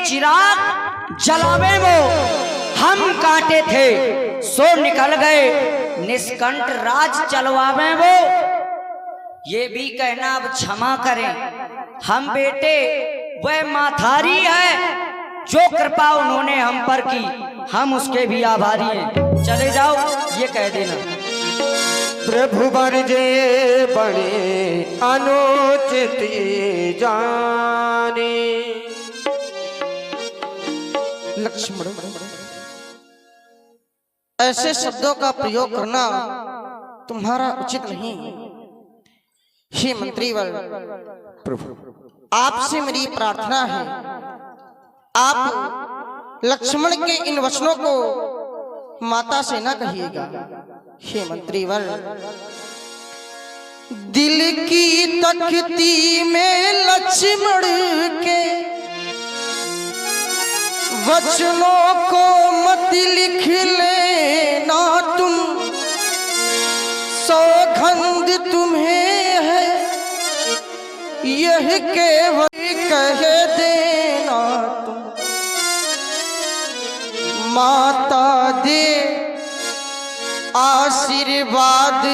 चिराग जलावे वो, हम कांटे थे सो निकल गए, निष्कंठ राज चलवावे वो। ये भी कहना अब क्षमा करें, हम बेटे वह माथारी है जो कृपा उन्होंने हम पर की, हम उसके भी आभारी हैं। चले जाओ ये कह देना। प्रभु बरजे बड़े अनुचित जाने। लक्ष्मण, ऐसे शब्दों का प्रयोग करना तुम्हारा उचित नहीं। हे मंत्रीवर, प्रभु आपसे मेरी प्रार्थना है, आप लक्ष्मण के इन वचनों को माता से ना कहिएगा। हे मंत्रीवर, दिल की तख्ती में लक्ष्मण के वचनों को मत लिख लेना तुम, सौगंध तुम्हें है यह केवल कह देना तुम। माता दे आशीर्वाद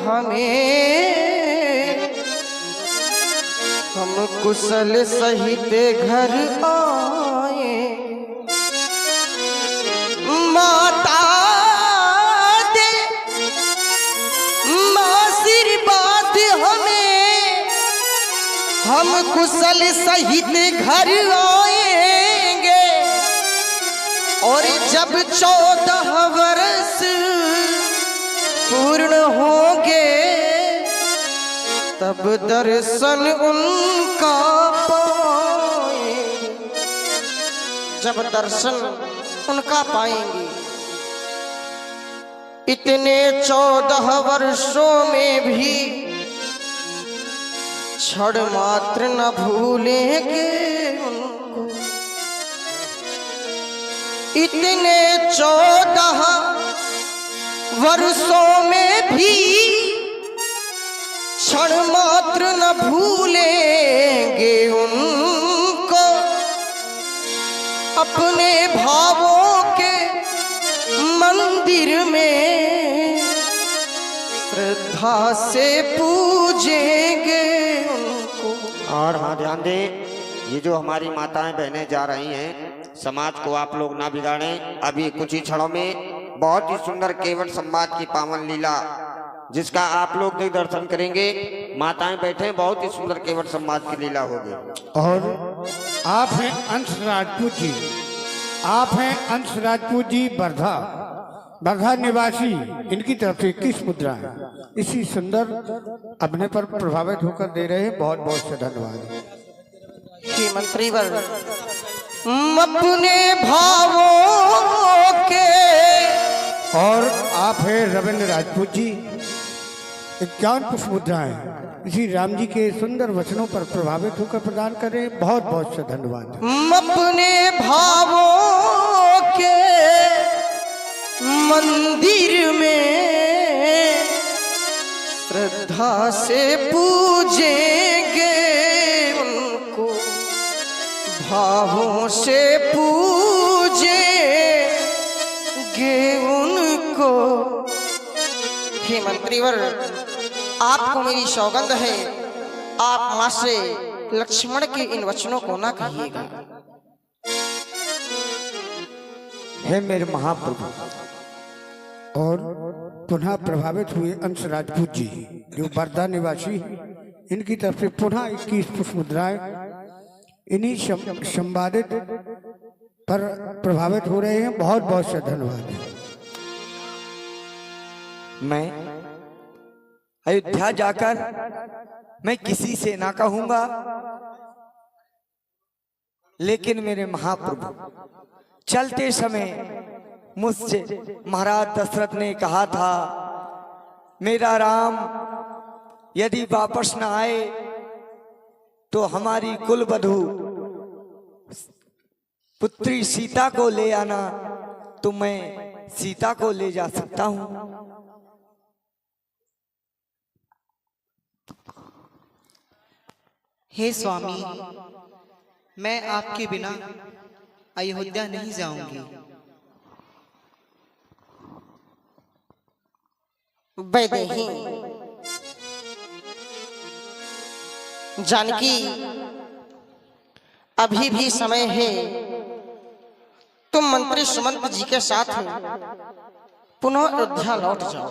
हमें, हम कुशल सहित घर आए। माता दे आशीर्वाद हमें, हम कुशल सहित घर आएंगे। और जब 14 वर्ष पूर्ण होंगे, तब दर्शन उनका पाएंगे। जब दर्शन उनका पाएंगे, इतने 14 वर्षों में भी क्षण मात्र न भूलेंगे उनको। इतने 14 वर्षों में भी क्षण मात्र न भूलेंगे उनको। अपने भावों के मंदिर में श्रद्धा से पूजेंगे उनको। और हाँ, ध्यान दे, ये जो हमारी माताएं बहनें जा रही हैं, समाज को आप लोग ना बिगाड़ें। अभी कुछ ही क्षणों में बहुत ही सुंदर केवट संवाद की पावन लीला, जिसका आप लोग देख दर्शन करेंगे। माताएं बैठे, बहुत ही सुंदर केवट संवाद की लीला होगी। और आप हैं अंश राजपूत जी, आप हैं अंश राजपूत जी बरधा निवासी। इनकी तरफ से 21 मुद्रा है, इसी सुंदर अभिनय पर प्रभावित होकर दे रहे हैं। बहुत बहुत से धन्यवाद। हे मंत्रीवर, अपने भावों के। और आप हैं रविंद्र राजपूत जी, 51 पुष्प मुद्राएं इसी राम जी के सुंदर वचनों पर प्रभावित होकर प्रदान करें। बहुत बहुत से धन्यवाद। अपने भावों के मंदिर में श्रद्धा से पूजेंगे उनको, भावों से पूजेंगे उनको। हे मंत्रीवर, आपको मेरी सौगंध है, आप मां से लक्ष्मण के इन वचनों को ना कहिएगा। हे मेरे महाप्रभु। और पुनः प्रभावित हुए अंश राजपूत जी जो बरधा निवासी, इनकी तरफ से पुनः 21 पुष्प मुद्राएं इन्हीं संवादित पर प्रभावित हो रहे हैं। बहुत बहुत से धन्यवाद। मैं अयोध्या जाकर मैं किसी से ना कहूंगा, लेकिन मेरे महाप्रभु चलते समय मुझसे महाराज दशरथ ने कहा था, मेरा राम यदि वापस न आए तो हमारी कुलवधू पुत्री सीता को ले आना, तो मैं सीता को ले जा सकता हूं। हे स्वामी, मैं आपके बिना अयोध्या नहीं जाऊंगी। वैदेही जानकी, अभी भी समय है, तुम मंत्री सुमंत जी के साथ पुनः अयोध्या लौट जाओ।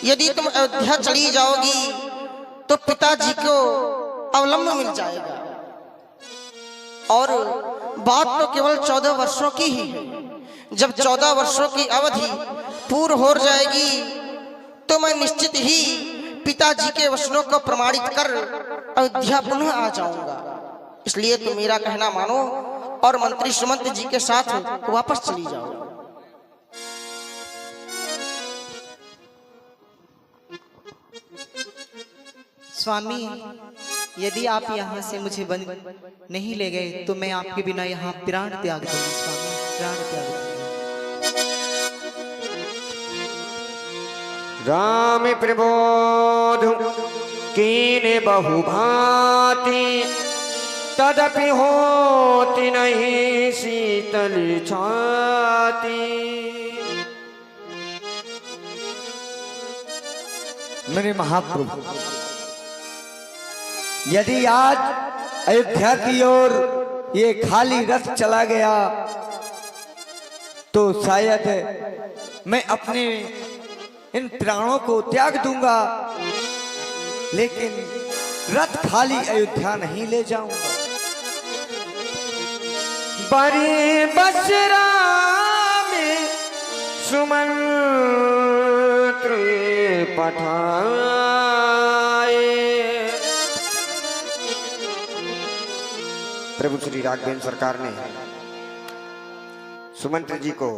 यदि तुम अयोध्या चली जाओगी तो पिताजी को अवलंब मिल जाएगा, और बात तो केवल 14 वर्षों की ही है। जब 14 वर्षों की अवधि पूर्ण हो जाएगी तो मैं निश्चित ही पिताजी के वचनों को प्रमाणित कर अयोध्या पुनः आ जाऊंगा। इसलिए तुम मेरा कहना मानो और मंत्री सुमंत जी के साथ वापस चली जाओ। स्वामी, यदि आप यहाँ से मुझे बंद नहीं ले गए तो मैं आपके बिना यहाँ प्राण त्याग दूंगी। स्वामी, प्राण त्याग दूंगी। राम प्रबोध कीने बहुभांति, तदपि होती नहीं शीतल छाती। मेरे महाप्रभु, यदि आज अयोध्या की ओर ये खाली रथ चला गया तो शायद मैं अपने इन प्राणों को त्याग दूंगा, लेकिन रथ खाली अयोध्या नहीं ले जाऊंगा। बड़े बसरा में सुमंत्र पठाए, प्रभु श्री राघवेंद्र सरकार ने सुमंत्र जी को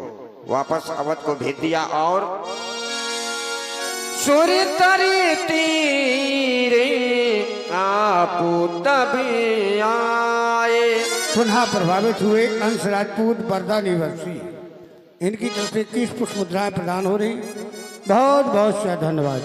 वापस अवध को भेज दिया और सूर्य तरी तीरे आपू तभी आए। पुनः प्रभावित हुए अंश राजपूत बरदा निवासी, इनकी तरफ से 21 पुष्प मुद्राएं प्रदान हो रही। बहुत बहुत धन्यवाद।